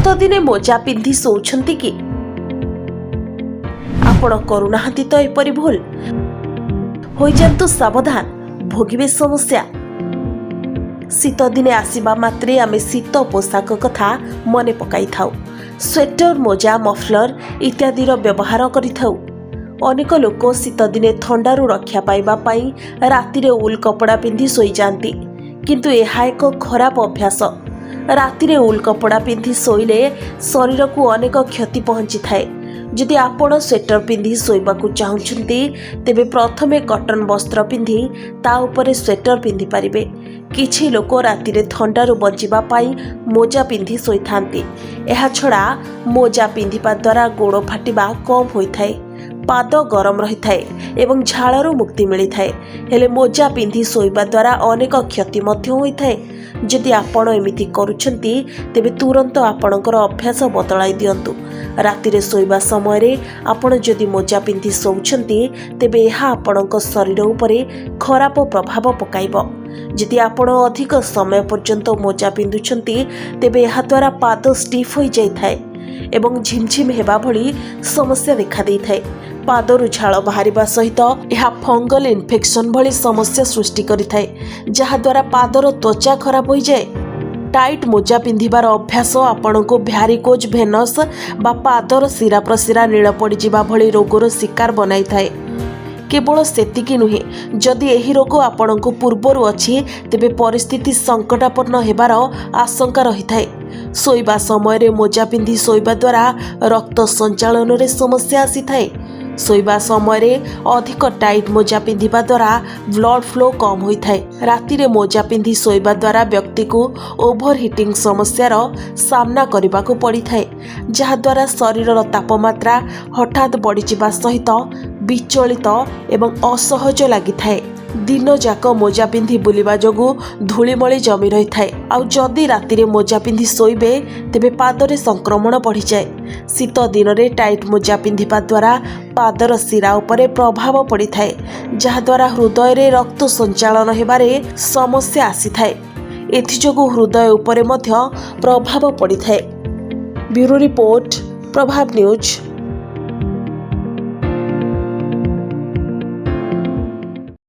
ଶୀତ ଦିନେ ମୋଜା ପିନ୍ଧି ଶୋଉଛନ୍ତି କି? ଆପଣ କରୁନାହାନ୍ତି ତ ଏପରି ଭୁଲ? ହୋଇଯାନ୍ତୁ ସାବଧାନ, ଭୋଗିବେ ସମସ୍ୟା। ଶୀତ ଦିନେ ଆସିବା ମାତ୍ରେ ଆମେ ଶୀତ ପୋଷାକ କଥା ମନେ ପକାଇଥାଉ। ସ୍ୱେଟର, ମୋଜା, ମଫଲର ଇତ୍ୟାଦିର ବ୍ୟବହାର କରିଥାଉ। ଅନେକ ଲୋକ ଶୀତ ଦିନେ ଥଣ୍ଡାରୁ ରକ୍ଷା ପାଇବା ପାଇଁ ରାତିରେ ଉଲ୍ କପଡ଼ା ପିନ୍ଧି ଶୋଇଯାଆନ୍ତି, କିନ୍ତୁ ଏହା ଏକ ଖରାପ ଅଭ୍ୟାସ। ରାତିରେ ଉଲ୍ କପଡ଼ା ପିନ୍ଧି ଶୋଇଲେ ଶରୀରକୁ ଅନେକ କ୍ଷତି ପହଞ୍ଚିଥାଏ। ଯଦି ଆପଣ ସ୍ୱେଟର ପିନ୍ଧି ଶୋଇବାକୁ ଚାହୁଁଛନ୍ତି, ତେବେ ପ୍ରଥମେ କଟନ ବସ୍ତ୍ର ପିନ୍ଧି ତା ଉପରେ ସ୍ୱେଟର ପିନ୍ଧିପାରିବେ। କିଛି ଲୋକ ରାତିରେ ଥଣ୍ଡାରୁ ବଞ୍ଚିବା ପାଇଁ ମୋଜା ପିନ୍ଧି ଶୋଇଥାନ୍ତି। ଏହାଛଡ଼ା ମୋଜା ପିନ୍ଧିବା ଦ୍ୱାରା ଗୋଡ଼ ଫାଟିବା କମ୍ ହୋଇଥାଏ, ପାଦ ଗରମ ରହିଥାଏ ଏବଂ ଝାଳରୁ ମୁକ୍ତି ମିଳିଥାଏ। ହେଲେ ମୋଜା ପିନ୍ଧି ଶୋଇବା ଦ୍ୱାରା ଅନେକ କ୍ଷତି ମଧ୍ୟ ହୋଇଥାଏ। ଯଦି ଆପଣ ଏମିତି କରୁଛନ୍ତି, ତେବେ ତୁରନ୍ତ ଆପଣଙ୍କର ଅଭ୍ୟାସ ବଦଳାଇ ଦିଅନ୍ତୁ। ରାତିରେ ଶୋଇବା ସମୟରେ ଆପଣ ଯଦି ମୋଜା ପିନ୍ଧି ଶୋଉଛନ୍ତି, ତେବେ ଏହା ଆପଣଙ୍କ ଶରୀର ଉପରେ ଖରାପ ପ୍ରଭାବ ପକାଇବ। ଯଦି ଆପଣ ଅଧିକ ସମୟ ପର୍ଯ୍ୟନ୍ତ ମୋଜା ପିନ୍ଧୁଛନ୍ତି, ତେବେ ଏହାଦ୍ୱାରା ପାଦ ଷ୍ଟିଫ୍ ହୋଇଯାଇଥାଏ ଏବଂ ଝିମଝିମ ହେବା ଭଳି ସମସ୍ୟା ଦେଖାଦେଇଥାଏ। ପାଦରୁ ଝାଳ ବାହାରିବା ସହିତ ଏହା ଫଙ୍ଗଲ ଇନଫେକ୍ସନ ଭଳି ସମସ୍ୟା ସୃଷ୍ଟି କରିଥାଏ, ଯାହାଦ୍ୱାରା ପାଦର ତ୍ୱଚା ଖରାପ ହୋଇଯାଏ। ଟାଇଟ୍ ମୋଜା ପିନ୍ଧିବାର ଅଭ୍ୟାସ ଆପଣଙ୍କୁ ଭ୍ୟାରିକୋଜ୍ ଭେନସ୍ ବା ପାଦର ଶିରା ପ୍ରଶିରା ନୀଳ ପଡ଼ିଯିବା ଭଳି ରୋଗର ଶିକାର ବନାଇଥାଏ। କେବଳ ସେତିକି ନୁହେଁ, ଯଦି ଏହି ରୋଗ ଆପଣଙ୍କୁ ପୂର୍ବରୁ ଅଛି, ତେବେ ପରିସ୍ଥିତି ସଙ୍କଟାପନ୍ନ ହେବାର ଆଶଙ୍କା ରହିଥାଏ। ଶୋଇବା ସମୟରେ ମୋଜା ପିନ୍ଧି ଶୋଇବା ଦ୍ୱାରା ରକ୍ତ ସଞ୍ଚାଳନରେ ସମସ୍ୟା ଆସିଥାଏ। ଶୋଇବା ସମୟରେ ଅଧିକ ଟାଇଟ୍ ମୋଜା ପିନ୍ଧିବା ଦ୍ୱାରା ବ୍ଲଡ୍ ଫ୍ଲୋ କମ୍ ହୋଇଥାଏ। ରାତିରେ ମୋଜା ପିନ୍ଧି ଶୋଇବା ଦ୍ୱାରା ବ୍ୟକ୍ତିକୁ ଓଭର ହିଟିଂ ସମସ୍ୟାର ସାମ୍ନା କରିବାକୁ ପଡ଼ିଥାଏ, ଯାହାଦ୍ୱାରା ଶରୀରର ତାପମାତ୍ରା ହଠାତ୍ ବଢ଼ିଯିବା ସହିତ ବିଚଳିତ ଏବଂ ଅସହଜ ଲାଗିଥାଏ। ଦିନଯାକ ମୋଜା ପିନ୍ଧି ବୁଲିବା ଯୋଗୁଁ ଧୂଳିମଳି ଜମି ରହିଥାଏ। ଆଉ ଯଦି ରାତିରେ ମୋଜା ପିନ୍ଧି ଶୋଇବେ, ତେବେ ପାଦରେ ସଂକ୍ରମଣ ବଢ଼ିଯାଏ। ଶୀତ ଦିନରେ ଟାଇଟ୍ ମୋଜା ପିନ୍ଧିବା ଦ୍ୱାରା ପାଦର ଶିରା ଉପରେ ପ୍ରଭାବ ପଡ଼ିଥାଏ, ଯାହାଦ୍ୱାରା ହୃଦୟରେ ରକ୍ତ ସଞ୍ଚାଳନ ହେବାରେ ସମସ୍ୟା ଆସିଥାଏ। ଏଥିଯୋଗୁଁ ହୃଦୟ ଉପରେ ମଧ୍ୟ ପ୍ରଭାବ ପଡ଼ିଥାଏ। ବ୍ୟୁରୋ ରିପୋର୍ଟ, ପ୍ରଭାବ ନ୍ୟୁଜ୍।